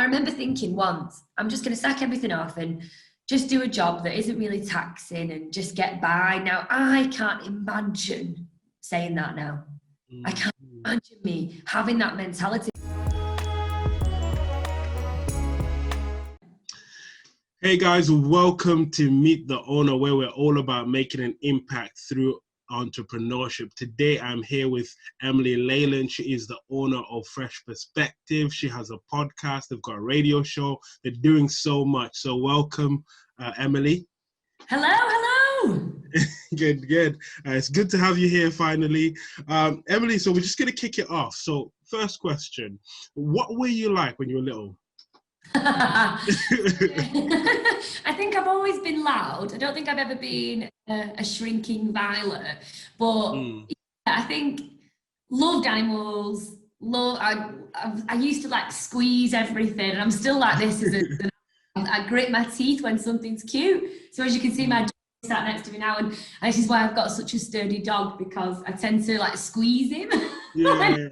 remember thinking once, I'm just going to sack everything off and just do a job that isn't really taxing and just get by. Now, I can't imagine saying that now. I can't imagine me having that mentality. Hey guys, welcome to Meet the Owner, where we're all about making an impact through entrepreneurship. Today I'm here with Emily Leyland. She is the owner of Fresh Perspective. She has a podcast, they've got a radio show. They're doing so much. So welcome, Emily. Hello. Good. It's good to have you here finally. Emily, so we're just going to kick it off. So first question, what were you like when you were little? I think I've always been loud. I don't think I've ever been a shrinking violet, but I think loved animals. I used to like squeeze everything, and I'm still like this. I grit my teeth when something's cute. So as you can see, my dog is sat next to me now, and this is why I've got such a sturdy dog, because I tend to like squeeze him. Yeah.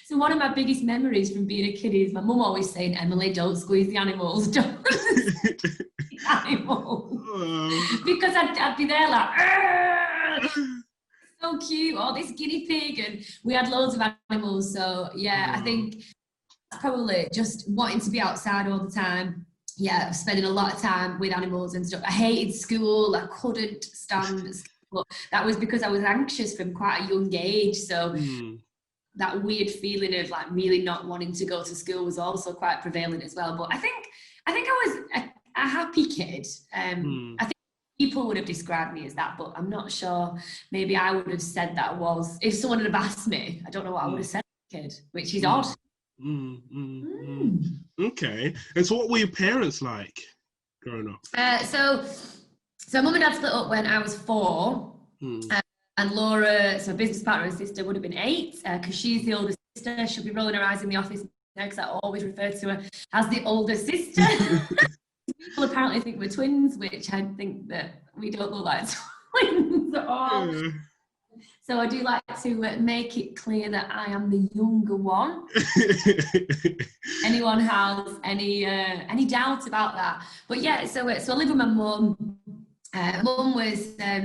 So one of my biggest memories from being a kid is my mum always saying, Emily, don't squeeze the animals, don't squeeze the animals. Because I'd be there like, so cute, oh, this guinea pig, and we had loads of animals. So yeah, I think that's probably just wanting to be outside all the time. Yeah, spending a lot of time with animals and stuff. I hated school, I couldn't stand school. But that was because I was anxious from quite a young age. So that weird feeling of like really not wanting to go to school was also quite prevalent as well. But I think I was a happy kid. I think people would have described me as that, but I'm not sure. Maybe I would have said that was, if someone had asked me, I don't know what I would have said as a kid, which is odd. Okay. And so what were your parents like growing up? So mum and dad split up when I was 4, and Laura, so business partner and sister, would have been 8, because she's the older sister. She'll be rolling her eyes in the office now because I always refer to her as the older sister. People apparently think we're twins, which I think that we don't look like twins at all. Yeah. So I do like to make it clear that I am the younger one. Anyone has any doubt about that? But yeah, so I live with my mum. Mum was, my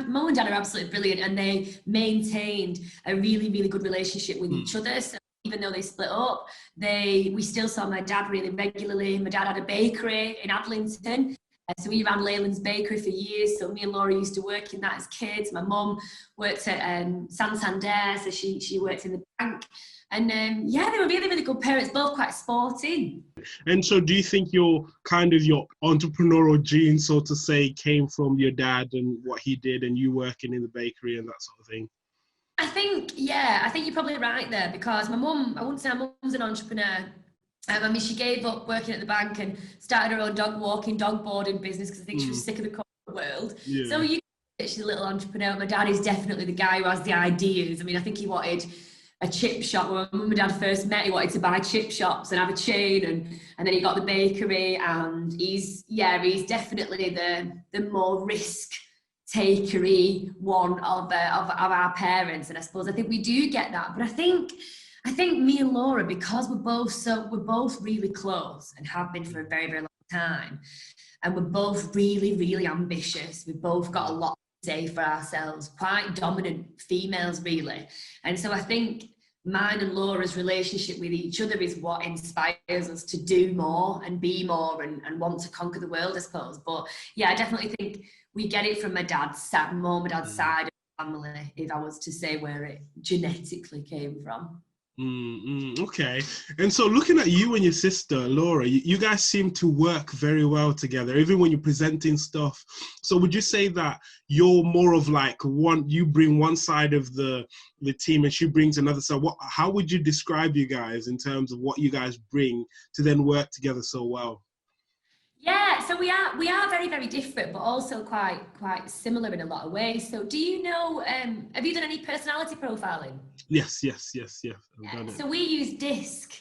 mum and dad are absolutely brilliant, and they maintained a really, really good relationship with each other. So even though they split up, we still saw my dad really regularly. My dad had a bakery in Adlington. So we ran Leyland's bakery for years. So me and Laura used to work in that as kids. My mum worked at Santander, so she worked in the bank. And they were really, really good parents, both quite sporty. And so do you think your entrepreneurial gene, so to say, came from your dad and what he did and you working in the bakery and that sort of thing? I think you're probably right there, because my mum, I wouldn't say my mum's an entrepreneur. She gave up working at the bank and started her own dog boarding business because I think she was sick of the corporate world. Yeah. So she's a little entrepreneur. My dad is definitely the guy who has the ideas. I mean, I think he wanted a chip shop. When my mum and dad first met, he wanted to buy chip shops and have a chain, and then he got the bakery, and he's definitely the more risk takery one of our parents. And I suppose I think we do get that. But I think me and Laura, because we're both really close and have been for a very, very long time, and we're both really, really ambitious. We've both got a lot to say for ourselves, quite dominant females, really. And so I think mine and Laura's relationship with each other is what inspires us to do more and be more and want to conquer the world, I suppose. But yeah, I definitely think we get it from my dad's side of the family, if I was to say where it genetically came from. Okay. And so looking at you and your sister, Laura, you guys seem to work very well together, even when you're presenting stuff. So would you say that you're more of like you bring one side of the team and she brings another side? How would you describe you guys in terms of what you guys bring to then work together so well? Yeah, so we are very, very different, but also quite similar in a lot of ways. So do you know, have you done any personality profiling? Yes. So we use DISC.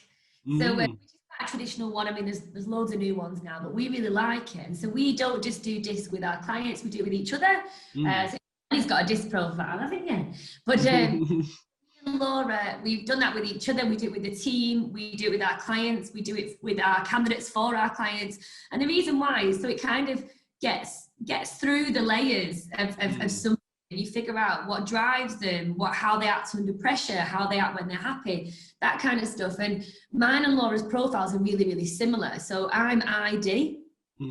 So which is quite a traditional one. I mean, there's loads of new ones now, but we really like it. And so we don't just do DISC with our clients, we do it with each other. So he's got a DISC profile, I think, yeah. But and Laura, we've done that with each other. We do it with the team. We do it with our clients. We do it with our candidates for our clients. And the reason why is so it kind of gets through the layers of something. You figure out what drives them, how they act under pressure, how they act when they're happy, that kind of stuff. And mine and Laura's profiles are really, really similar. So I'm ID,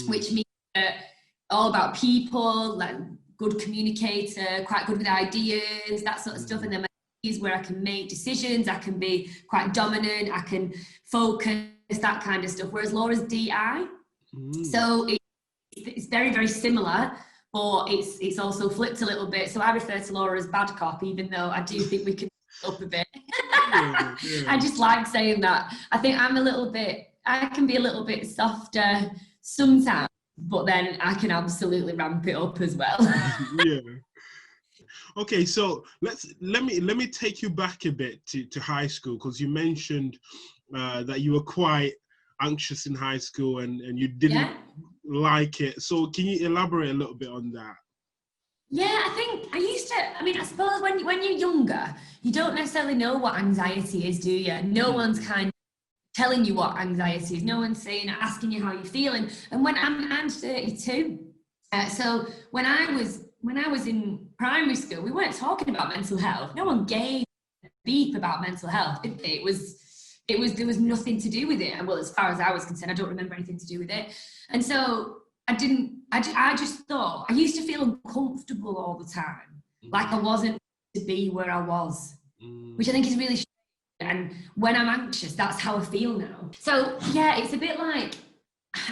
which means all about people, like good communicator, quite good with ideas, that sort of stuff. And then my D is where I can make decisions, I can be quite dominant, I can focus, that kind of stuff. Whereas Laura's DI. So it's very, very similar. But it's also flipped a little bit. So I refer to Laura as bad cop, even though I do think we can up a bit. Yeah. I just like saying that. I think I can be a little bit softer sometimes, but then I can absolutely ramp it up as well. Yeah. Okay, so let me take you back a bit to high school, because you mentioned that you were quite anxious in high school and you didn't like it. So can you elaborate a little bit on that? Yeah, I suppose when you're younger, you don't necessarily know what anxiety is, do you? No one's kind of telling you what anxiety is. No one's asking you how you're feeling. And when I'm 32, so when I was in primary school, we weren't talking about mental health. No one gave a beep about mental health, did they? There was nothing to do with it. And well, as far as I was concerned, I don't remember anything to do with it. And so I just thought, I used to feel uncomfortable all the time. Like I wasn't to be where I was, which I think is really strange. And when I'm anxious, that's how I feel now. So yeah, it's a bit like,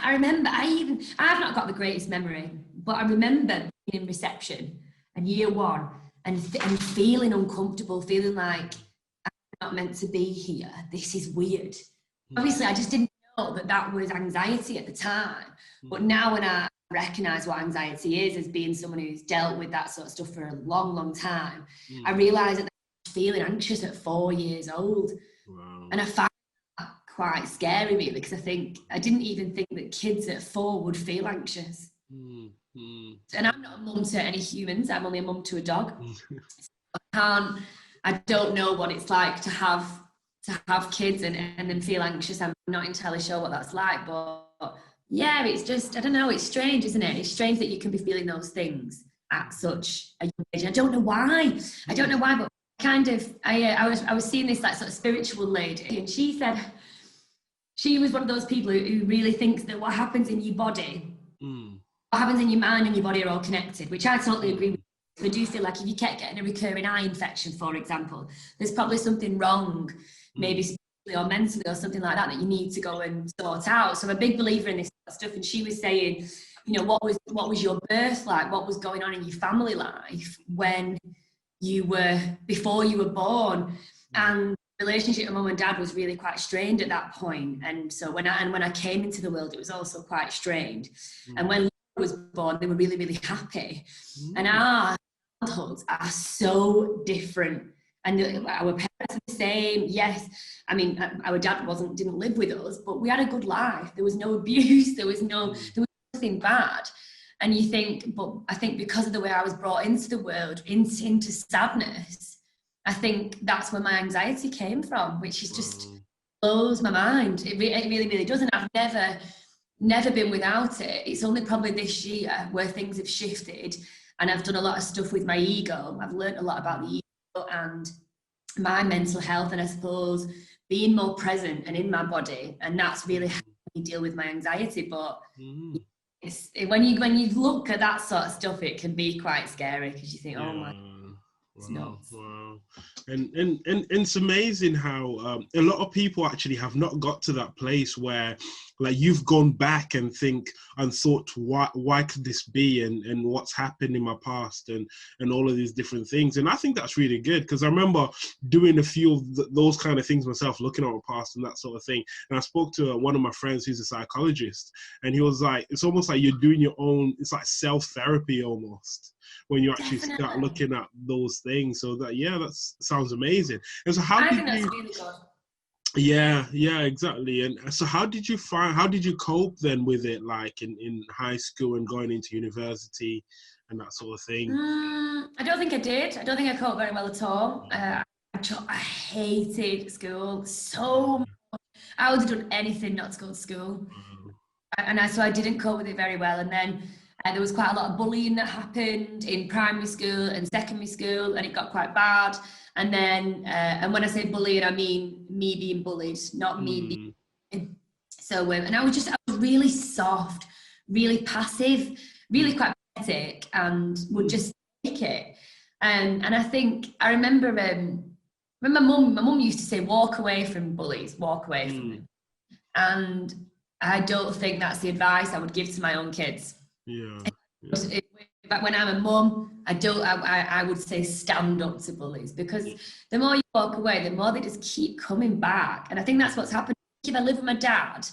I remember, I've not got the greatest memory, but I remember being in reception and year one and feeling uncomfortable, feeling like, not meant to be here. This is weird. Obviously, I just didn't know that was anxiety at the time. But now when I recognise what anxiety is as being someone who's dealt with that sort of stuff for a long, long time, I realised that I was feeling anxious at 4 years old. Wow. And I found that quite scary, really, because I didn't even think that kids at 4 would feel anxious. And I'm not a mum to any humans. I'm only a mum to a dog. So I don't know what it's like to have kids and then feel anxious. I'm not entirely sure what that's like, but yeah, it's just, I don't know, it's strange, isn't it? It's strange that you can be feeling those things at such a young age. I don't know why, but kind of, I was seeing this like sort of spiritual lady, and she said she was one of those people who really thinks that what happens in your body, what happens in your mind and your body are all connected, which I totally agree with. I do feel like if you kept getting a recurring eye infection, for example, there's probably something wrong, maybe spiritually or mentally or something like that you need to go and sort out. So I'm a big believer in this stuff. And she was saying, what was your birth like? What was going on in your family life before you were born? And the relationship with mum and dad was really quite strained at that point. And so when I came into the world, it was also quite strained. And when Laura was born, they were really, really happy. And our childhoods are so different, and our parents are the same. Yes, I mean, our dad didn't live with us, but we had a good life. There was no abuse, there was nothing bad. And you think, but I think because of the way I was brought into the world, into sadness, I think that's where my anxiety came from, which is just blows my mind. It really, really does. And I've never been without it. It's only probably this year where things have shifted. And I've done a lot of stuff with my ego. I've learned a lot about the ego and my mental health, and I suppose being more present and in my body. And that's really how I deal with my anxiety. But when you look at that sort of stuff, it can be quite scary, because you think, oh my, it's nuts. Wow. And it's amazing how a lot of people actually have not got to that place where, like, you've gone back and thought, why could this be, and what's happened in my past, and all of these different things. And I think that's really good, because I remember doing a few of those kind of things myself, looking at my past and that sort of thing. And I spoke to one of my friends who's a psychologist, and he was like, it's almost like you're doing your own, it's like self-therapy almost, when you actually start looking at those things. So that sounds amazing. And so how did you? Really good. Yeah, exactly. And so how did you cope then with it, like in high school and going into university and that sort of thing? I don't think I did. I don't think I coped very well at all. I I hated school so much. I would have done anything not to go to school. So I didn't cope with it very well. And then there was quite a lot of bullying that happened in primary school and secondary school, and it got quite bad. And then, and when I say bullying, I mean me being bullied, not me being. So, and I was really soft, really passive, really quite pathetic, and would just take it. And I think I remember when my mum used to say, walk away from bullies, walk away from them. And I don't think that's the advice I would give to my own kids. But when I'm a mum, I would say stand up to bullies, because the more you walk away, the more they just keep coming back. And I think that's what's happened. If I live with my dad,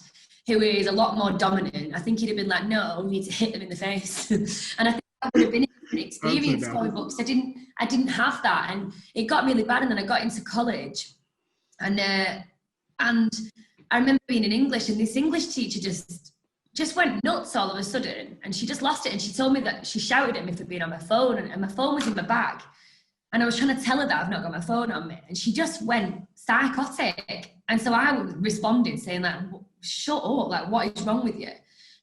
who is a lot more dominant, I think he'd have been like, no, you need to hit them in the face. And I think that would have been a different experience for me, but I didn't have that, and it got really bad. And then I got into college, and I remember being in English, and this English teacher just went nuts all of a sudden, and she just lost it. And she told me that she shouted at me for being on my phone, and my phone was in my bag, and I was trying to tell her that I've not got my phone on me, and she just went psychotic. And so I responded saying like, shut up, like what is wrong with you?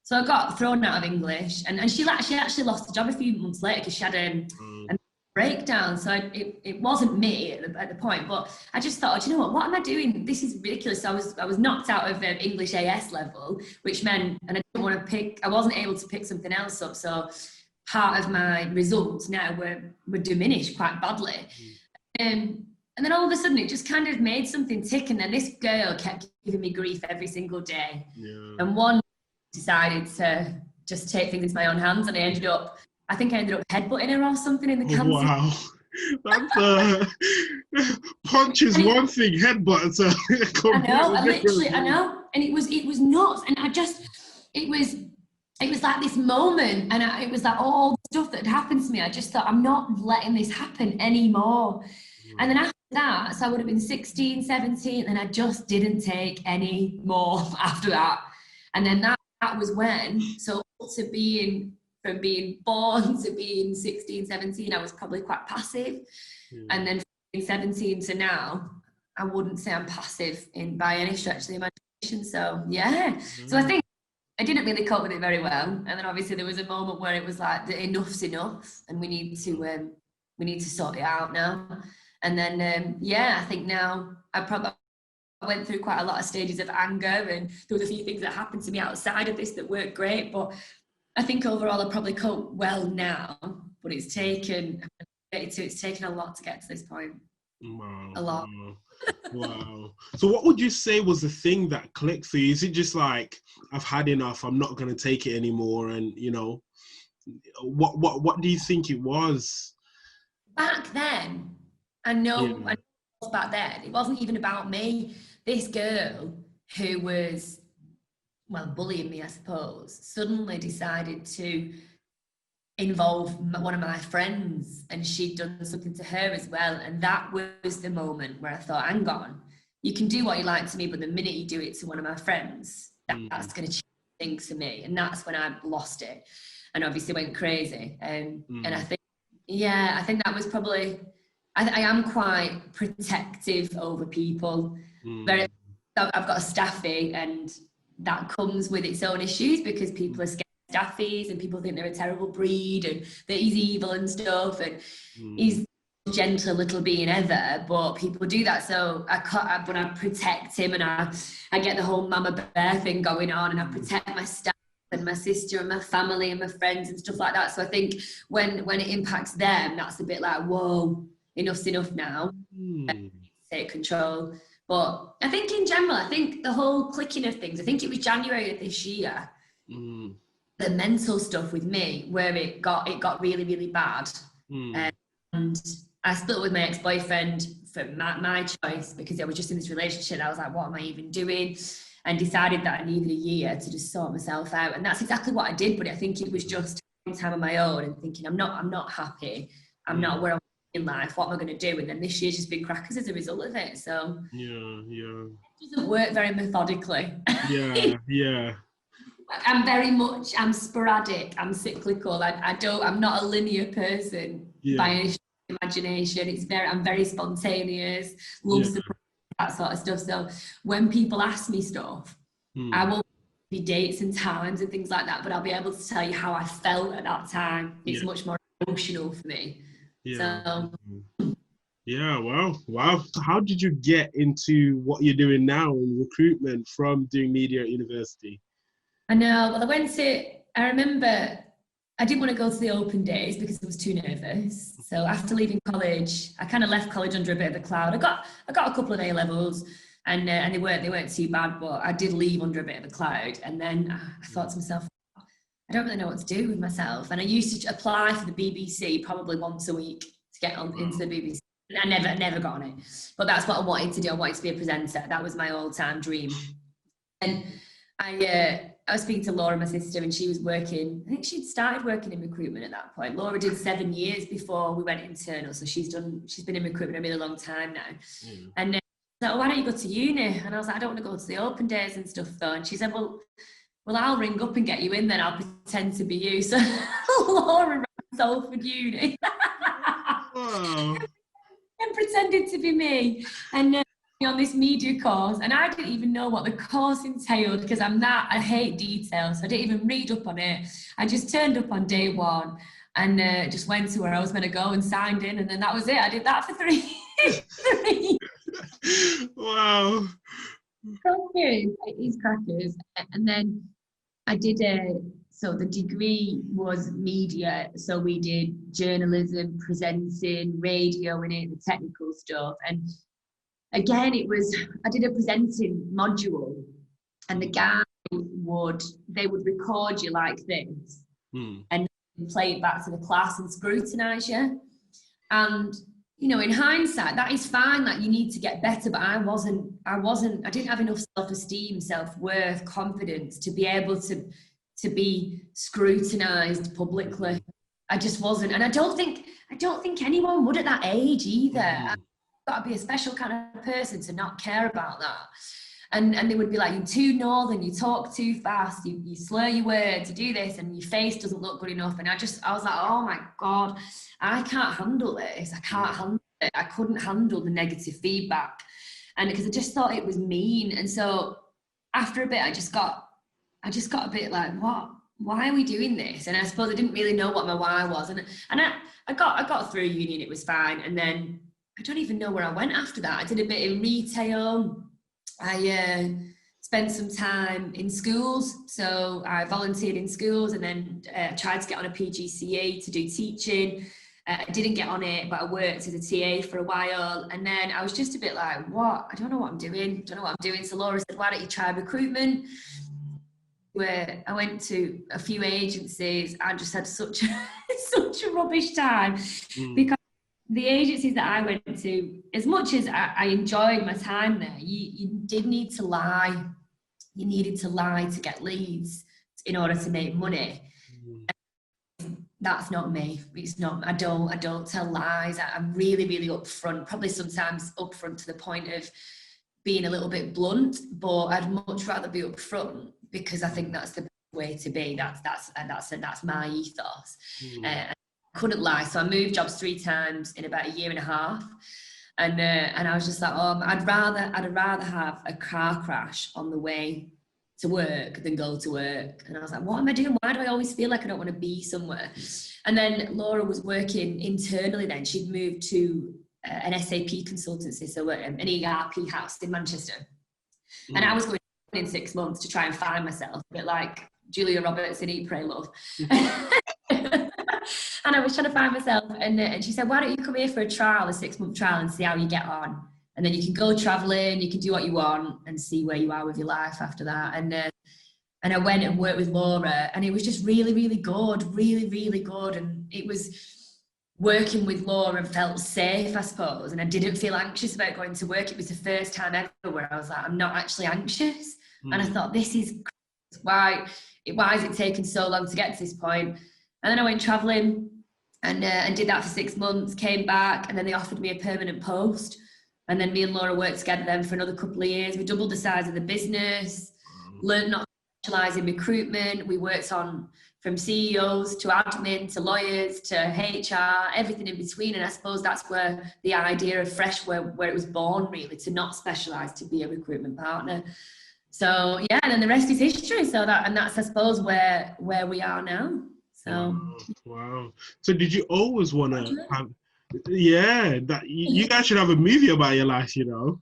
So I got thrown out of English, and she actually lost the job a few months later because she had a breakdown. So it wasn't me at the point, but I just thought, you know what am I doing? This is ridiculous. So I was knocked out of English AS level, which meant, and I wasn't able to pick something else up. So part of my results now were diminished quite badly. And then all of a sudden it just kind of made something tick. And then this girl kept giving me grief every single day. And one decided to just take things into my own hands, and I ended up headbutting her or something in the canteen. Wow. That's punch is one thing, headbutt. I know. And it was nuts. And it was like this moment, and it was like all the stuff that had happened to me. I just thought, I'm not letting this happen anymore. And then after that, so I would have been 16, 17, and I just didn't take any more after that. And then that was when, so from being born to being 16, 17, I was probably quite passive. And then from 17 to now, I wouldn't say I'm passive by any stretch of the imagination. So yeah. So I think I didn't really cope with it very well. And then obviously there was a moment where it was like, enough's enough, and we need to sort it out now. And then, I think now I went through quite a lot of stages of anger, and there was a few things that happened to me outside of this that weren't great, but I think overall I probably cope well now, but it's taken a lot to get to this point. Wow. A lot. Wow. So what would you say was the thing that clicked for you? Is it just like, I've had enough, I'm not going to take it anymore? And, what do you think it was? Back then, I know back then, it wasn't even about me. This girl who was, bullying me, I suppose, suddenly decided to involve one of my friends, and she'd done something to her as well. And that was the moment where I thought, hang on, you can do what you like to me, but the minute you do it to one of my friends, that's going to change things for me. And that's when I lost it, and obviously went crazy. And I think that was probably, I am quite protective over people. I've got a staffy, and that comes with its own issues, because people are scared of staffies, and people think they're a terrible breed, and that he's evil and stuff, and he's the gentlest little being ever, but people do that. So I protect him, and I get the whole mama bear thing going on, and I protect my staff and my sister and my family and my friends and stuff like that. So I think when it impacts them, that's a bit like, whoa, enough's enough now. Take control. But I think in general, I think the whole clicking of things, I think it was January of this year, the mental stuff with me, where it got really, really bad. And I split with my ex-boyfriend for my choice, because I was just in this relationship. I was like, what am I even doing? And decided that I needed a year to just sort myself out. And that's exactly what I did. But I think it was just time on my own, and thinking, I'm not happy. I'm not where I'm in life. What am I going to do? And then this year's just been crackers as a result of it. So it doesn't work very methodically. I'm sporadic, I'm cyclical. I'm not a linear person by any stretch of imagination. I'm very spontaneous, love surprise, that sort of stuff. So when people ask me stuff, I won't be dates and times and things like that, but I'll be able to tell you how I felt at that time. It's much more emotional for me. So yeah, wow. So how did you get into what you're doing now in recruitment from doing media at university? I know. Well, I remember I didn't want to go to the open days because I was too nervous. So after leaving college, I kind of left college under a bit of a cloud. I got a couple of A levels, and they weren't too bad, but I did leave under a bit of a cloud. And then I thought to myself, I don't really know what to do with myself. And I used to apply for the BBC probably once a week to get into the BBC. I never got on it, but that's what I wanted to do. I wanted to be a presenter. That was my all-time dream. And I was speaking to Laura, my sister, and she was working. I think she'd started working in recruitment at that point. Laura did 7 years before we went internal, so she's been in recruitment a really long time now. And like, why don't you go to uni? And I was like, I don't want to go to the open days and stuff though. And she said, well, I'll ring up and get you in, then I'll pretend to be you. So Laura ran Salford Uni. Wow. And pretended to be me, and on this media course, and I didn't even know what the course entailed because I hate details, so I didn't even read up on it. I just turned up on day one and just went to where I was going to go and signed in, and then that was it. I did that for 3 years. Wow. It's crackers. And then I did so the degree was media, so we did journalism, presenting, radio in it, the technical stuff. And again, I did a presenting module, and the guy they would record you like this and play it back to the class and scrutinize you. And in hindsight, that is fine, that you need to get better, but I didn't have enough self-esteem, self-worth, confidence to be able to be scrutinized publicly. I just wasn't, and I don't think anyone would at that age either. I've got to be a special kind of person to not care about that. And they would be like, you're too northern, you talk too fast, you slur your words, you do this, and your face doesn't look good enough. And I was like, oh my God, I can't handle this. I can't handle it. I couldn't handle the negative feedback. And because I just thought it was mean. And so after a bit, I just got a bit like, what? Why are we doing this? And I suppose I didn't really know what my why was. And I got through uni and it was fine. And then I don't even know where I went after that. I did a bit in retail. I spent some time in schools. So I volunteered in schools and then tried to get on a PGCE to do teaching. I didn't get on it, but I worked as a TA for a while. And then I was just a bit like, what? I don't know what I'm doing. So Laura said, why don't you try recruitment? Where I went to a few agencies, I just had such a rubbish time because the agencies that I went to, as much as I enjoyed my time there, you did need to lie. You needed to lie to get leads in order to make money. That's not me. It's not. I don't tell lies. I'm really, really upfront. Probably sometimes upfront to the point of being a little bit blunt, but I'd much rather be upfront because I think that's the way to be. That's my ethos. I couldn't lie, so I moved jobs 3 times in about a year and a half, and I was just like, I'd rather have a car crash on the way to work than go to work. And I was like, what am I doing? Why do I always feel like I don't want to be somewhere? And then Laura was working internally then. She'd moved to an SAP consultancy, so an ERP house in Manchester. And I was going in 6 months to try and find myself, a bit like Julia Roberts in Eat, Pray, Love. And I was trying to find myself, and she said, why don't you come here for a 6-month trial and see how you get on? And then you can go traveling, you can do what you want and see where you are with your life after that. And I went and worked with Laura, and it was just really, really good, really, really good. And it was working with Laura and felt safe, I suppose. And I didn't feel anxious about going to work. It was the first time ever where I was like, I'm not actually anxious. And I thought, this is why is it taking so long to get to this point? And then I went traveling and did that for 6 months, came back, and then they offered me a permanent post. And then me and Laura worked together then for another couple of years. We doubled the size of the business, learned not specialise in recruitment. We worked on from CEOs to admin to lawyers to HR, everything in between. And I suppose that's where the idea of Fresh, where it was born, really, to not specialise, to be a recruitment partner. So yeah, and then the rest is history. So that's I suppose where we are now. So wow. So did you always want to have? Yeah, that you guys should have a movie about your life, you know.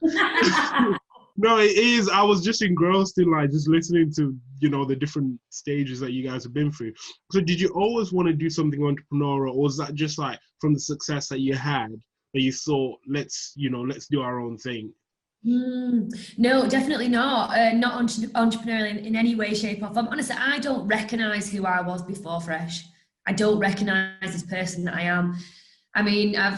No, it is. I was just engrossed in like just listening to, you know, the different stages that you guys have been through. So did you always want to do something entrepreneurial, or was that just like from the success that you had that you thought, let's do our own thing? No, definitely not. Not entrepreneurial in any way, shape, or form. Honestly, I don't recognise who I was before Fresh. I don't recognise this person that I am. I mean, I've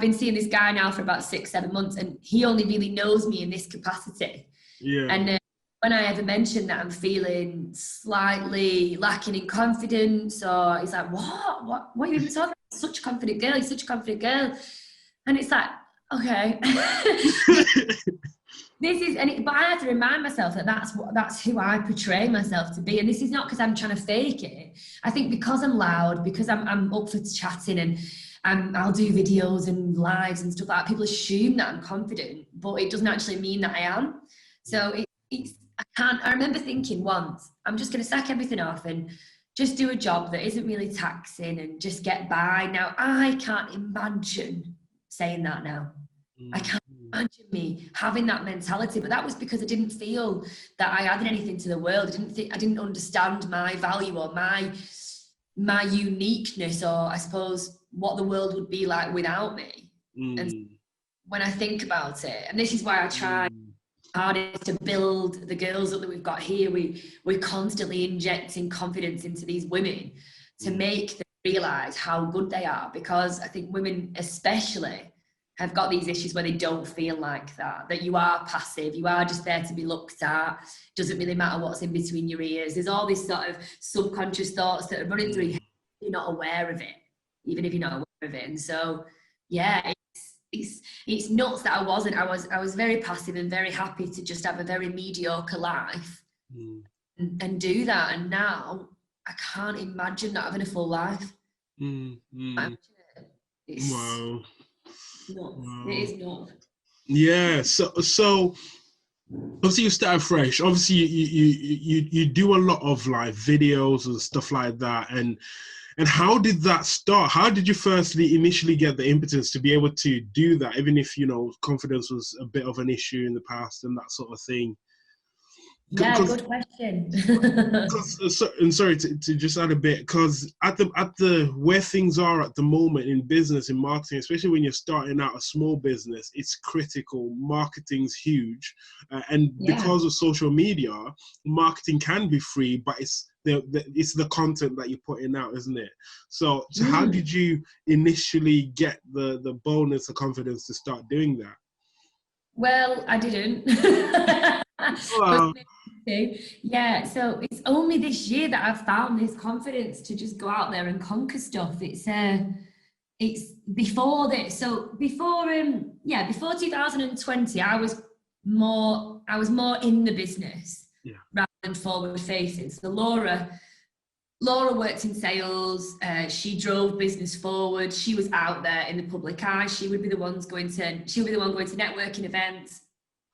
been seeing this guy now for about 6-7 months, and he only really knows me in this capacity. Yeah. And when I ever mention that I'm feeling slightly lacking in confidence, or he's like, what are you even talking about? Such a confident girl. You're such a confident girl. And it's like, okay. But I have to remind myself that that's who I portray myself to be. And this is not because I'm trying to fake it. I think because I'm loud, because I'm up for chatting, and I'll do videos and lives and stuff like that, people assume that I'm confident, but it doesn't actually mean that I am. So I remember thinking once, I'm just going to sack everything off and just do a job that isn't really taxing and just get by. Now, I can't imagine saying that now. I can't imagine me having that mentality, but that was because I didn't feel that I added anything to the world. I didn't understand my value or my uniqueness, or I suppose what the world would be like without me. And when I think about it, and this is why I try hardest to build the girls up that we've got here, we're constantly injecting confidence into these women to make them realize how good they are, because I think women especially have got these issues where they don't feel like that you are passive, you are just there to be looked at, doesn't really matter what's in between your ears. There's all these sort of subconscious thoughts that are running through your head. You're not aware of it, even if you're not aware of it. And so yeah, it's nuts that I wasn't. I was very passive and very happy to just have a very mediocre life and do that. And now I can't imagine not having a full life. Wow. Nuts. It is nuts. Yeah. So obviously you started Fresh. Obviously you do a lot of like videos and stuff like that. And how did that start? How did you initially get the impetus to be able to do that, even if, you know, confidence was a bit of an issue in the past and that sort of thing? Yeah, good question. And sorry to just add a bit, because at the where things are at the moment in business, in marketing, especially when you're starting out a small business, it's critical. Marketing's huge, and because of social media, marketing can be free, but it's the content that you're putting out, isn't it? So how did you initially get the boldness, the confidence to start doing that? Well, I didn't. Yeah, so it's only this year that I've found this confidence to just go out there and conquer stuff. It's before this. So before 2020, I was more in the business rather than forward facing. So Laura worked in sales. She drove business forward. She was out there in the public eye. She would be the one going to networking events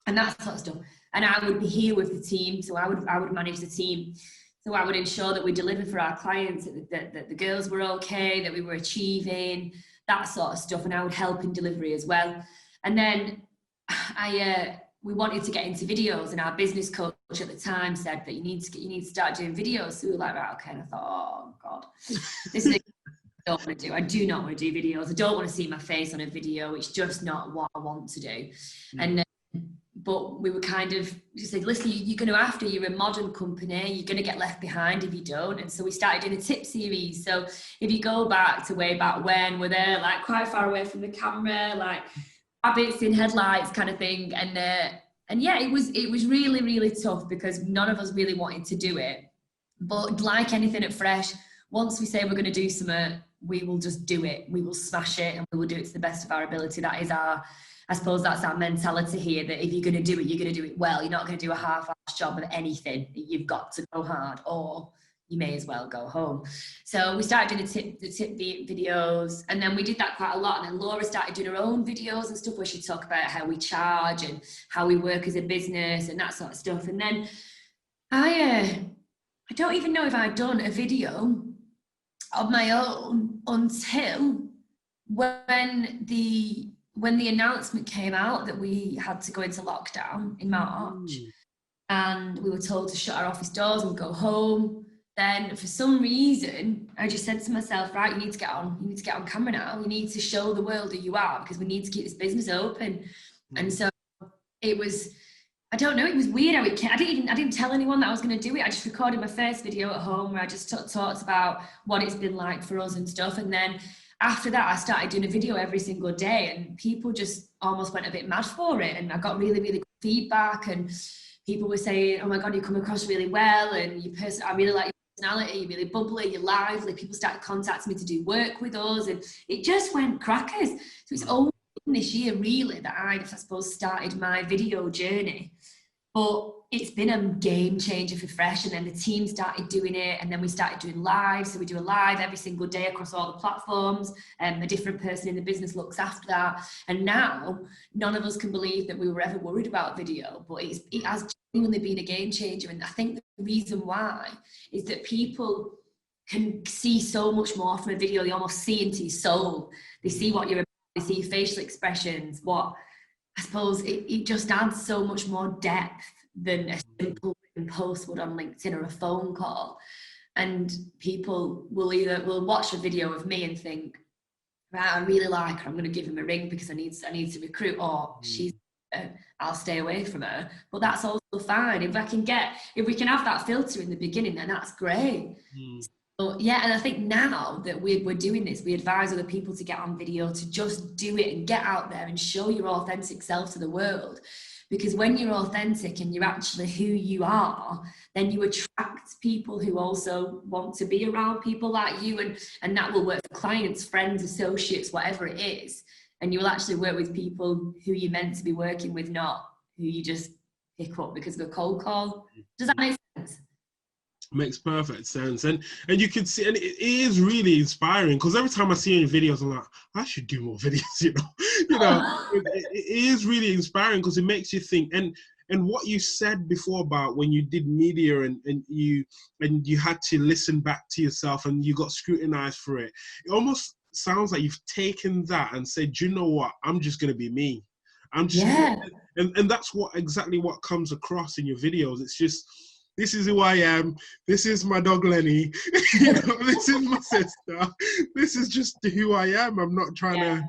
and that sort of stuff. And I would be here with the team. So I would manage the team. So I would ensure that we delivered for our clients, that the girls were okay, that we were achieving, that sort of stuff. And I would help in delivery as well. And then we wanted to get into videos, and our business coach at the time said that you need to start doing videos. So we were like, right, okay. And I thought, oh God, this is I don't want to do. I do not want to do videos. I don't want to see my face on a video. It's just not what I want to do. And but we were kind of just like, listen, you're going to you're a modern company, you're going to get left behind if you don't. And so we started doing a tip series. So if you go back to way back when, we're there like quite far away from the camera, like rabbits in headlights kind of thing. And yeah, it was really, really tough because none of us really wanted to do it. But like anything at Fresh, once we say we're going to do something, we will just do it. We will smash it, and we will do it to the best of our ability. That is our I suppose that's our mentality here, that if you're going to do it, you're going to do it well. You're not going to do a half-assed job of anything. You've got to go hard, or you may as well go home. So we started doing the tip videos, and then we did that quite a lot. And then Laura started doing her own videos and stuff where she'd talk about how we charge and how we work as a business and that sort of stuff. And then I don't even know if I'd done a video of my own until when the announcement came out that we had to go into lockdown in March, and we were told to shut our office doors and go home. Then for some reason, I just said to myself, right, you need to get on camera now. You need to show the world who you are, because we need to keep this business open. And so it was, I don't know, it was weird how it came. I didn't tell anyone that I was going to do it. I just recorded my first video at home where I just talked about what it's been like for us and stuff. And then after that, I started doing a video every single day, and people just almost went a bit mad for it. And I got really, really good feedback, and people were saying, oh my God, you come across really well, and I really like your personality, you're really bubbly, you're lively. People started contacting me to do work with us, and it just went crackers. So it's only this year really that I suppose started my video journey, but it's been a game changer for Fresh. And then the team started doing it, and then we started doing live. So we do a live every single day across all the platforms, and a different person in the business looks after that. And now none of us can believe that we were ever worried about video, but it has genuinely been a game changer. And I think the reason why is that people can see so much more from a video. They almost see into your soul. They see what you're about, they see your facial expressions. What I suppose it just adds so much more depth than a simple post would on LinkedIn or a phone call. And people will watch a video of me and think, right, I really like her, I'm going to give him a ring because I need to recruit, or I'll stay away from her. But that's also fine. If we can have that filter in the beginning, then that's great. So, yeah, and I think now that we're doing this, we advise other people to get on video, to just do it and get out there and show your authentic self to the world. Because when you're authentic and you're actually who you are, then you attract people who also want to be around people like you, and that will work for clients, friends, associates, whatever it is. And you will actually work with people who you're meant to be working with, not who you just pick up because of a cold call. Does that make sense? Makes perfect sense. And you can see, and it is really inspiring, because every time I see any videos, I'm like, I should do more videos, it is really inspiring, because it makes you think. And what you said before about when you did media and you had to listen back to yourself and you got scrutinized for it, it almost sounds like you've taken that and said, you know what, I'm just going to be me. I'm just, and that's exactly what comes across in your videos. It's just, this is who I am. This is my dog Lenny. This is my sister. This is just who I am. I'm not trying to,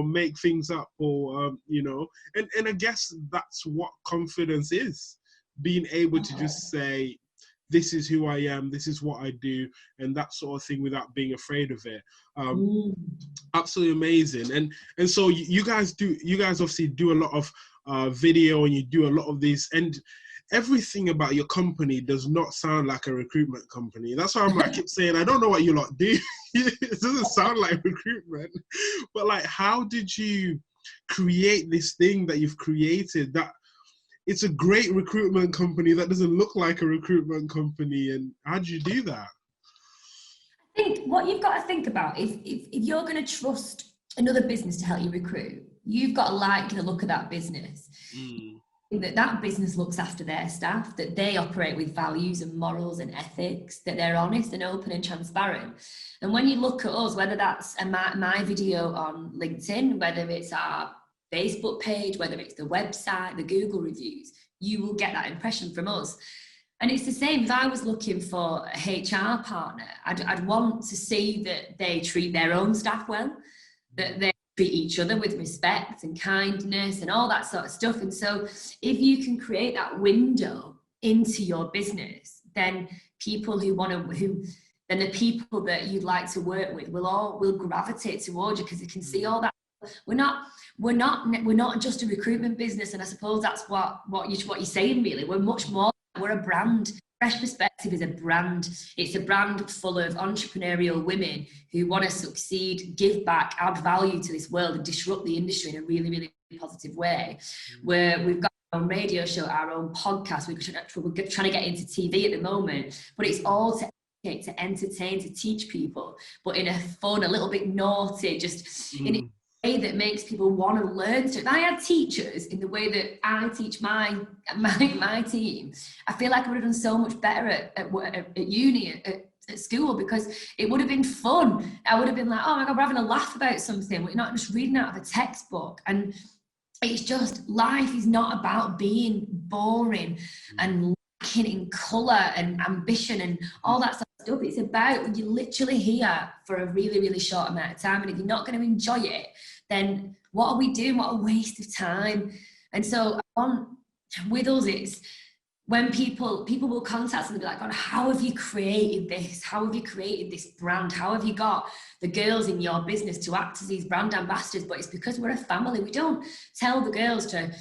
make things up, or and I guess that's what confidence is. Being able to just say, this is who I am, this is what I do, and that sort of thing, without being afraid of it. Absolutely amazing. And so you guys obviously do a lot of video, and you do a lot of this, and everything about your company does not sound like a recruitment company. That's why I keep saying, I don't know what you lot do. It doesn't sound like recruitment. But like, how did you create this thing that you've created? That it's a great recruitment company that doesn't look like a recruitment company. And how did you do that? I think what you've got to think about is if you're going to trust another business to help you recruit, you've got to like the look of that business. That business looks after their staff, that they operate with values and morals and ethics, that they're honest and open and transparent. And when you look at us, whether that's my video on LinkedIn, whether it's our Facebook page, whether it's the website, the Google reviews, you will get that impression from us. And it's the same, if I was looking for a HR partner, I'd want to see that they treat their own staff well, that they treat each other with respect and kindness and all that sort of stuff. And so if you can create that window into your business, then people then the people that you'd like to work with will gravitate towards you, because they can see all that. We're not just a recruitment business, and I suppose that's what you're saying really. We're much more. We're a brand. Fresh Perspective is a brand. It's a brand full of entrepreneurial women who want to succeed, give back, add value to this world, and disrupt the industry in a really, really positive way, where we've got our own radio show, our own podcast, we're trying to get into TV at the moment, but it's all to entertain, to teach people, but in a fun, a little bit naughty, just in a way that makes people want to learn. So if I had teachers in the way that I teach my team, I feel like I would have done so much better at uni, at school, because it would have been fun. I would have been like, oh my God, we're having a laugh about something. We're not just reading out of a textbook. And it's just, life is not about being boring and lacking in colour and ambition and all that sort of stuff. It's about, you're literally here for a really, really short amount of time. And if you're not going to enjoy it, then what are we doing? What a waste of time. And so with us, it's when people will contact us and be like, God, how have you created this? How have you created this brand? How have you got the girls in your business to act as these brand ambassadors? But it's because we're a family. We don't tell the girls to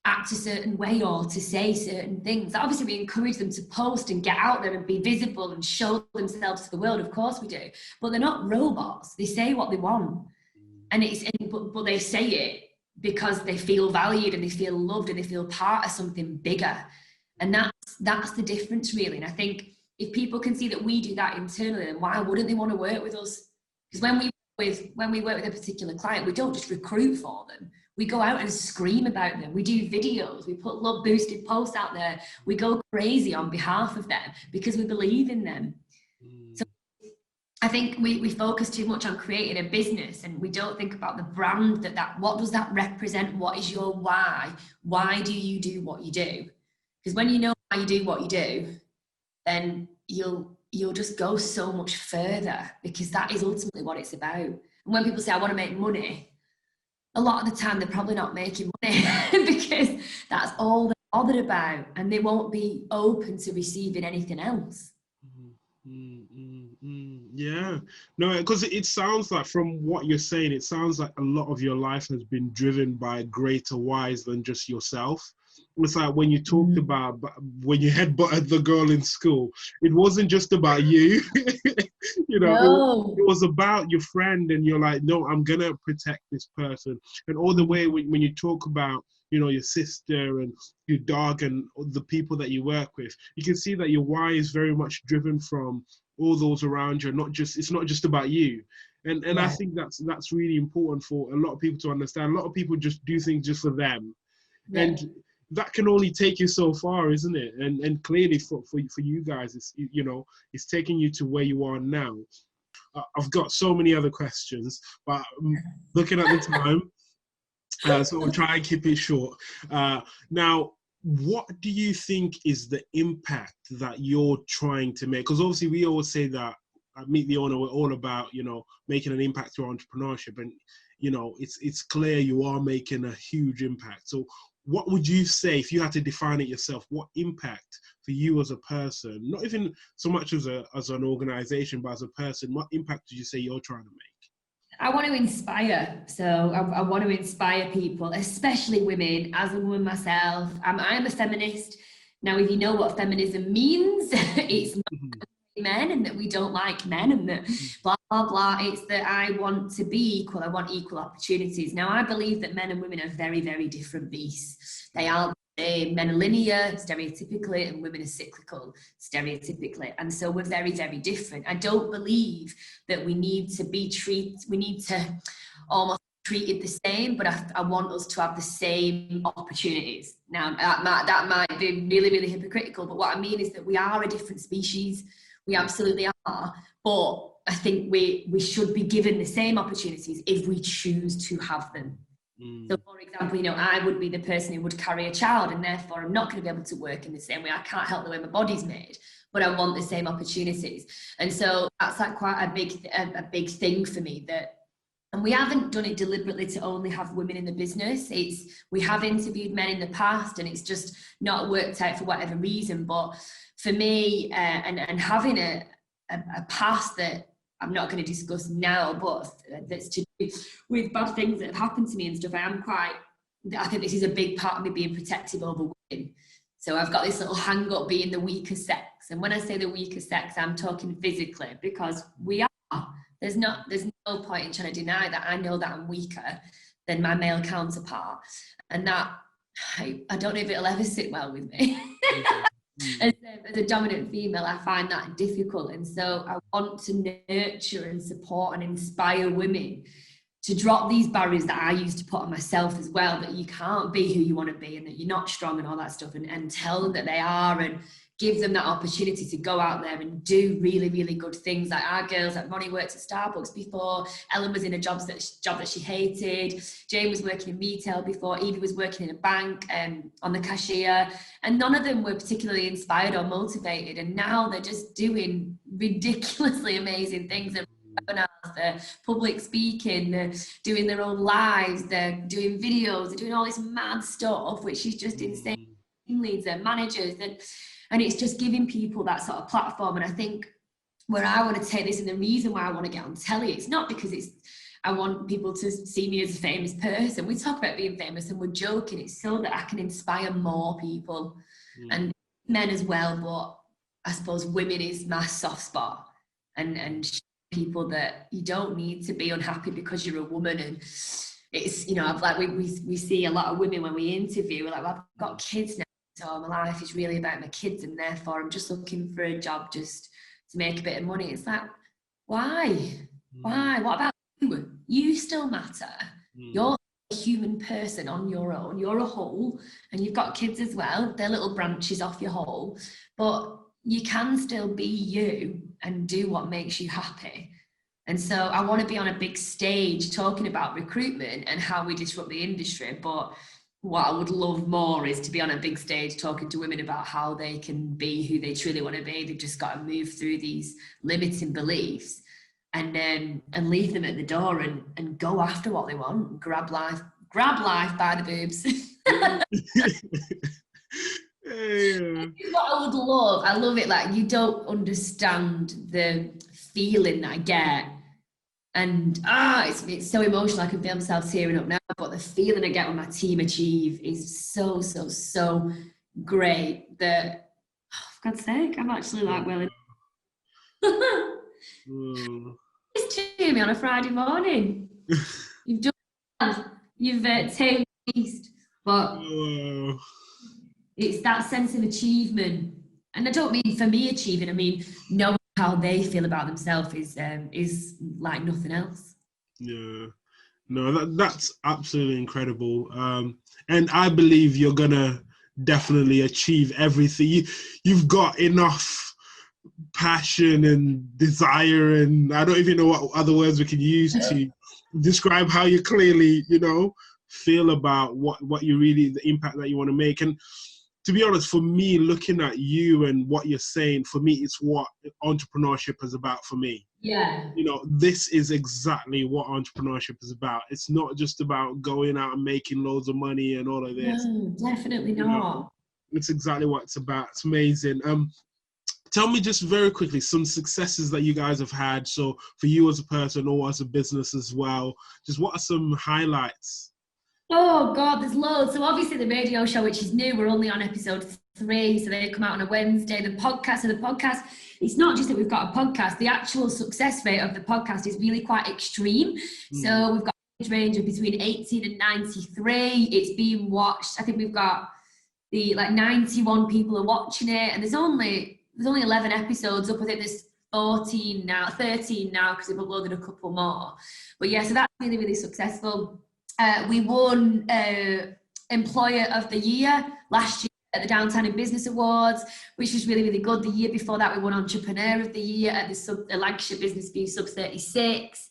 act a certain way or to say certain things. Obviously, we encourage them to post and get out there and be visible and show themselves to the world. Of course we do. But they're not robots. They say what they want. But they say it because they feel valued and they feel loved and they feel part of something bigger. And that's the difference, really. And I think if people can see that we do that internally, then why wouldn't they want to work with us? Because when we work with a particular client, we don't just recruit for them. We go out and scream about them. We do videos. We put love boosted posts out there. We go crazy on behalf of them because we believe in them. So I think we focus too much on creating a business, and we don't think about the brand, what does that represent? What is your why? Why do you do what you do? Because when you know why you do what you do, then you'll just go so much further, because that is ultimately what it's about. And when people say, I want to make money, a lot of the time they're probably not making money because that's all they're bothered about, and they won't be open to receiving anything else. Yeah, no, because it sounds like, from what you're saying, it sounds like a lot of your life has been driven by greater whys than just yourself. It's like when you talked about when you headbutted the girl in school, it wasn't just about you. No. It was about your friend, and you're like, no, I'm gonna protect this person. And all the way when you talk about, your sister and your dog and the people that you work with, you can see that your why is very much driven from all those around you. It's not just about you. And yeah. I think that's really important for a lot of people to understand. A lot of people just do things just for them. Yeah. And that can only take you so far, isn't it? And clearly for you guys, it's taking you to where you are now. I've got so many other questions, but looking at the time, so we'll try and keep it short. Now, what do you think is the impact that you're trying to make? Because obviously we always say that at Meet the Owner, we're all about, making an impact through entrepreneurship. And, it's clear you are making a huge impact. So what would you say, if you had to define it yourself, what impact for you as a person, not even so much as an organization, but as a person, what impact do you say you're trying to make? I want to inspire. So I want to inspire people, especially women. As a woman myself, I'm a feminist. Now, if you know what feminism means, it's not men and that we don't like men and that blah, blah, blah. It's that I want to be equal. I want equal opportunities. Now, I believe that men and women are very, very different beasts. They are the same. Men are linear, stereotypically, and women are cyclical, stereotypically. And so we're very, very different. I don't believe that we need to almost treat it the same, but I want us to have the same opportunities. Now, that might be really, really hypocritical, but what I mean is that we are a different species. We absolutely are, but I think we should be given the same opportunities if we choose to have them. So, for example, I would be the person who would carry a child, and therefore I'm not going to be able to work in the same way. I can't help the way my body's made, but I want the same opportunities. And so that's like quite a big thing for me. And we haven't done it deliberately to only have women in the business. We have interviewed men in the past, and it's just not worked out for whatever reason. But for me, and having a past that I'm not going to discuss now, but that's to do with bad things that have happened to me and stuff, I think this is a big part of me being protective over women. So I've got this little hang up being the weaker sex. And when I say the weaker sex, I'm talking physically, because we are. There's no point in trying to deny that. I know that I'm weaker than my male counterpart. And that, I don't know if it'll ever sit well with me. As a dominant female, I find that difficult. And so I want to nurture and support and inspire women to drop these barriers that I used to put on myself as well, that you can't be who you want to be and that you're not strong and all that stuff, and tell them that they are, and give them that opportunity to go out there and do really, really good things. Like our girls, like Ronnie worked at Starbucks before, Ellen was in a job that she hated, Jane was working in retail before, Evie was working in a bank on the cashier, and none of them were particularly inspired or motivated, and now they're just doing ridiculously amazing things. They're public speaking, they're doing their own lives, they're doing videos, they're doing all this mad stuff, which is just insane. Team leads and managers, and it's just giving people that sort of platform. And I think where I want to take this, and the reason why I want to get on telly, it's not because I want people to see me as a famous person. We talk about being famous and we're joking. It's so that I can inspire more people and men as well. But I suppose women is my soft spot, and people that you don't need to be unhappy because you're a woman. And it's, you know, I've, like we see a lot of women when we interview, we're like, well, I've got kids now, so my life is really about my kids, and therefore I'm just looking for a job just to make a bit of money. It's like, why? What about you? You still matter. You're a human person on your own. You're a whole, and you've got kids as well. They're little branches off your whole, but you can still be you and do what makes you happy. And so I want to be on a big stage talking about recruitment and how we disrupt the industry. But what I would love more is to be on a big stage talking to women about how they can be who they truly want to be. They've just got to move through these limiting beliefs and leave them at the door and go after what they want. Grab life by the boobs. What I would love, I love it. Like, you don't understand the feeling that I get, and it's so emotional. I can feel myself tearing up now, but the feeling I get when my team achieve is so great that, for God's sake, I'm actually like, well, it's cheering me on a Friday morning. You've done, you've taken the beast, but it's that sense of achievement. And I don't mean for me achieving, I mean knowing how they feel about themselves is like nothing else. Yeah, no, that's absolutely incredible. And I believe you're gonna definitely achieve everything. You've got enough passion and desire, and I don't even know what other words we can use to describe how you clearly, you know, feel about what you really, the impact that you want to make. And to be honest, for me, looking at you and what you're saying, for me, it's what entrepreneurship is about for me. Yeah. You know, this is exactly what entrepreneurship is about. It's not just about going out and making loads of money and all of this. No, definitely not. You know, it's exactly what it's about. It's amazing. Tell me just very quickly some successes that you guys have had. So for you as a person or as a business as well, just what are some highlights? Oh God, there's loads. So obviously the radio show, which is new, we're only on episode 3, so they come out on a Wednesday. The podcast, it's not just that we've got a podcast, the actual success rate of the podcast is really quite extreme. So we've got an age range of between 18 and 93. It's being watched. I think we've got 91 people are watching it, and there's only 11 episodes up. I think there's 13 now, because we've uploaded a couple more. But yeah, so that's really, really successful. We won Employer of the Year last year at the Downtown in Business Awards, which was really, really good. The year before that, we won Entrepreneur of the Year at the Lancashire Business View Sub 36.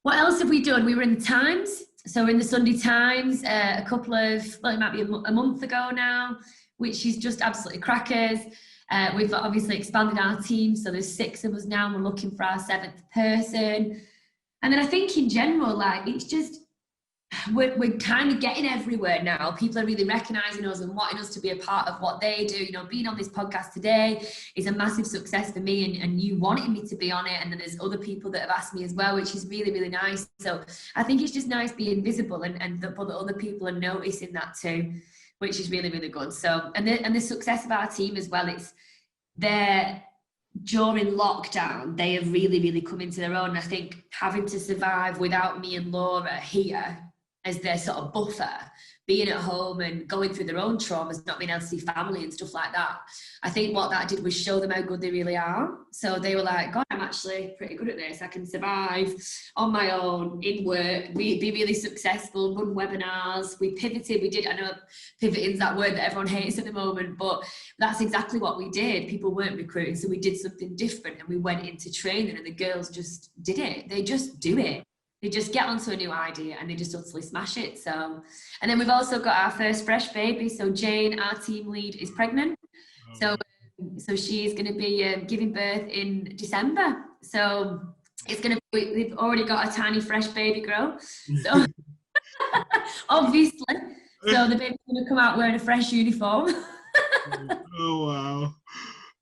What else have we done? We were in the Times. So we're in the Sunday Times a couple of, well, it might be a month ago now, which is just absolutely crackers. We've obviously expanded our team. So there's 6 of us now, and we're looking for our 7th person. And then I think in general, like, it's just, we're kind of getting everywhere now. People are really recognizing us and wanting us to be a part of what they do. You know, being on this podcast today is a massive success for me, and you wanted me to be on it. And then there's other people that have asked me as well, which is really, really nice. So I think it's just nice being visible, and that other people are noticing that too, which is really, really good. So, and the success of our team as well, during lockdown, they have really, really come into their own. I think having to survive without me and Laura here as their sort of buffer, being at home and going through their own traumas, not being able to see family and stuff like that. I think what that did was show them how good they really are. So they were like, God, I'm actually pretty good at this. I can survive on my own, in work, be really successful, run webinars. We pivoted, I know pivoting is that word that everyone hates at the moment, but that's exactly what we did. People weren't recruiting, so we did something different and we went into training, and the girls just did it. They just do it. They just get onto a new idea and they just utterly smash it. So, and then we've also got our first fresh baby. So Jane, our team lead, is pregnant. So she's going to be giving birth in December. So it's going to be, we've already got a tiny fresh baby girl. So obviously, so the baby's going to come out wearing a fresh uniform. Oh, wow.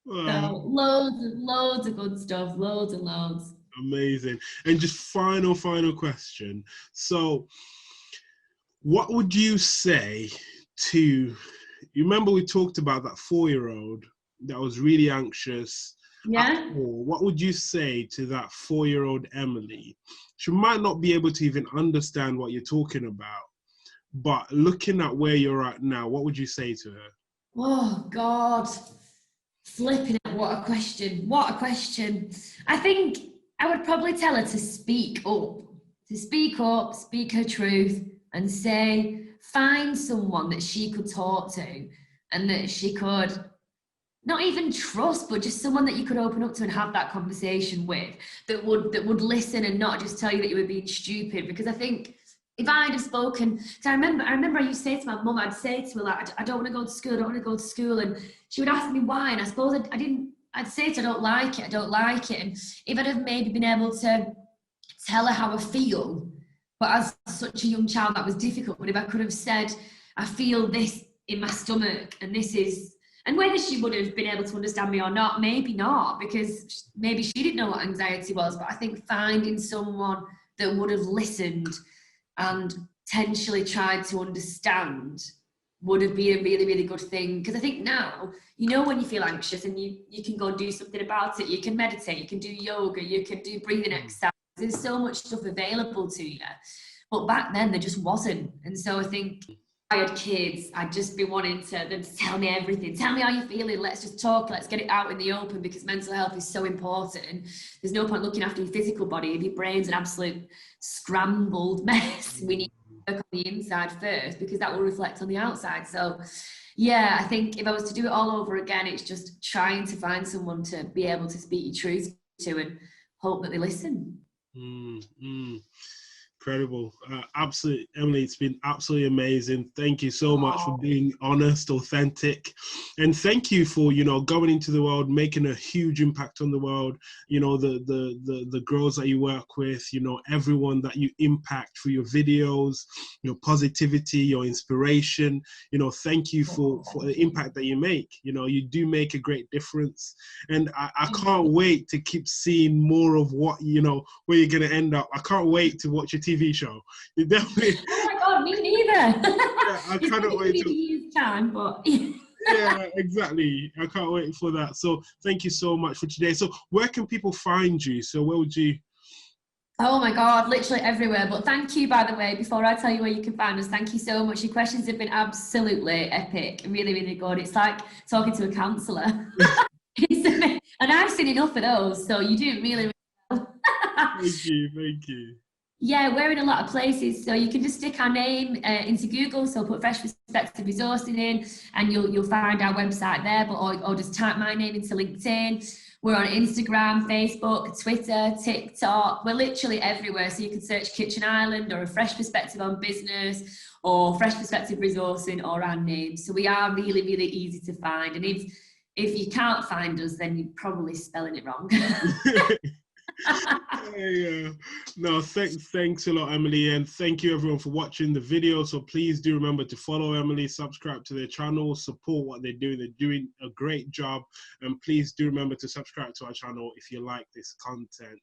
So loads of good stuff, loads and loads. Amazing. And just final question. So what would you say to, you remember we talked about that 4-year-old that was really anxious? Yeah. What would you say to that 4-year-old Emily? She might not be able to even understand what you're talking about, but looking at where you're at now, what would you say to her? Oh, God. Flipping it, what a question. I think I would probably tell her to speak up, speak her truth, and say, find someone that she could talk to and that she could not even trust, but just someone that you could open up to and have that conversation with, that would listen and not just tell you that you were being stupid. Because I think if I'd have spoken, so I remember I used to say to my mum, I'd say to her, like, I don't want to go to school, and she would ask me why, and I suppose I'd say to her, I don't like it. And if I'd have maybe been able to tell her how I feel, but as such a young child, that was difficult. But if I could have said, I feel this in my stomach, and this is, and whether she would have been able to understand me or not, maybe not, because maybe she didn't know what anxiety was. But I think finding someone that would have listened and potentially tried to understand would have been a really, really good thing. Because I think now, when you feel anxious and you can go and do something about it, you can meditate, you can do yoga, you can do breathing exercise. There's so much stuff available to you. But back then, there just wasn't. And so I think if I had kids, I'd just be wanting them to tell me everything. Tell me how you're feeling. Let's just talk. Let's get it out in the open, because mental health is so important. There's no point looking after your physical body if your brain's an absolute scrambled mess. We need to work on the inside first, because that will reflect on the outside. So yeah, I think if I was to do it all over again, it's just trying to find someone to be able to speak your truth to and hope that they listen. Incredible. Absolutely, Emily, it's been absolutely amazing. Thank you so much for being honest, authentic, and thank you for, going into the world, making a huge impact on the world. The girls that you work with, everyone that you impact through your videos, your positivity, your inspiration. Thank you for the impact that you make. You do make a great difference, and I can't wait to keep seeing more of what, where you're going to end up. I can't wait to watch your TV show. You definitely. Oh my God, me neither. Yeah, I cannot wait to. Years time, but. Yeah, exactly. I can't wait for that. So thank you so much for today. So where can people find you? So where would you? Oh my God, literally everywhere. But thank you, by the way, before I tell you where you can find us, thank you so much. Your questions have been absolutely epic, really, really good. It's like talking to a counsellor. And I've seen enough of those, so you do really, really well. Thank you. Yeah, we're in a lot of places, so you can just stick our name into Google, so put Fresh Perspective Resourcing in, and you'll find our website there, or just type my name into LinkedIn. We're on Instagram, Facebook, Twitter, TikTok. We're literally everywhere, so you can search Kitchen Island or a Fresh Perspective on Business or Fresh Perspective Resourcing or our name. So we are really, really easy to find, and if you can't find us, then you're probably spelling it wrong. Yeah. No, thanks a lot, Emily, and thank you everyone for watching the video. So please do remember to follow Emily, subscribe to their channel, support what they're doing. They're doing a great job, and please do remember to subscribe to our channel if you like this content.